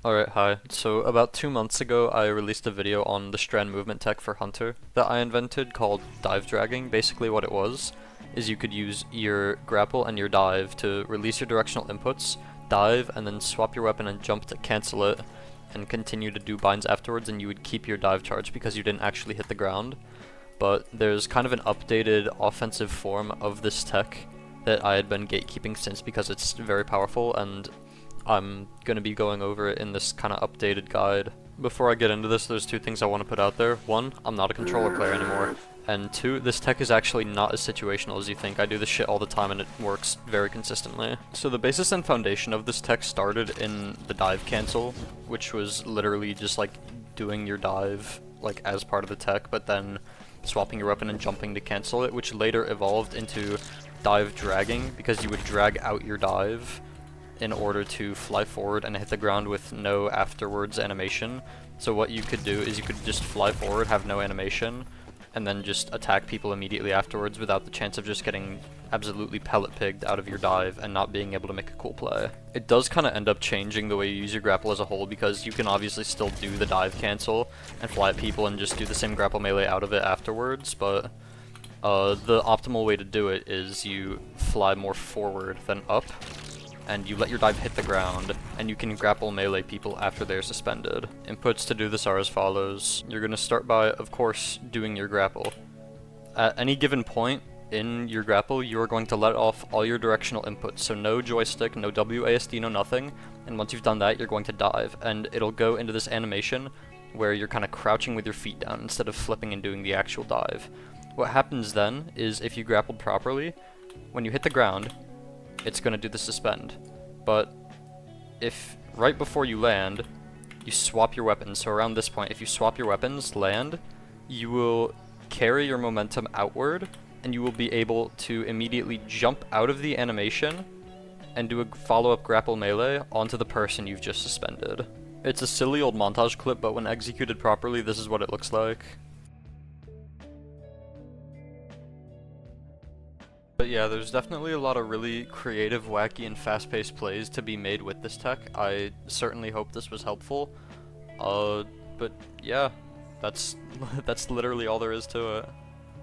Alright, hi. So about 2 months ago, I released a video on the Strand movement tech for Hunter that I invented called dive dragging. Basically what it was is you could use your grapple and your dive to release your directional inputs, dive, and then swap your weapon and jump to cancel it, and continue to do binds afterwards, and you would keep your dive charge because you didn't actually hit the ground. But there's kind of an updated offensive form of this tech that I had been gatekeeping since because it's very powerful, and I'm going to be going over it in this kind of updated guide. Before I get into this, there's two things I want to put out there. One, I'm not a controller player anymore. And two, this tech is actually not as situational as you think. I do this shit all the time and it works very consistently. So the basis and foundation of this tech started in the dive cancel, which was literally just like doing your dive like as part of the tech, but then swapping your weapon and jumping to cancel it, which later evolved into dive dragging because you would drag out your dive in order to fly forward and hit the ground with no afterwards animation. So what you could do is you could just fly forward, have no animation, and then just attack people immediately afterwards without the chance of just getting absolutely pellet pigged out of your dive and not being able to make a cool play. It does kind of end up changing the way you use your grapple as a whole because you can obviously still do the dive cancel and fly at people and just do the same grapple melee out of it afterwards, but the optimal way to do it is you fly more forward than up, and you let your dive hit the ground, and you can grapple melee people after they're suspended. Inputs to do this are as follows. You're going to start by, of course, doing your grapple. At any given point in your grapple, you are going to let off all your directional inputs, so no joystick, no WASD, no nothing, and once you've done that, you're going to dive, and it'll go into this animation where you're kind of crouching with your feet down instead of flipping and doing the actual dive. What happens then is if you grappled properly, when you hit the ground, it's going to do the suspend. But if right before you land, you swap your weapons, so around this point, if you swap your weapons, land, you will carry your momentum outward, and you will be able to immediately jump out of the animation and do a follow-up grapple melee onto the person you've just suspended. It's a silly old montage clip, but when executed properly, this is what it looks like. But yeah, there's definitely a lot of really creative, wacky, and fast-paced plays to be made with this tech. I certainly hope this was helpful. But yeah, that's that's literally all there is to it.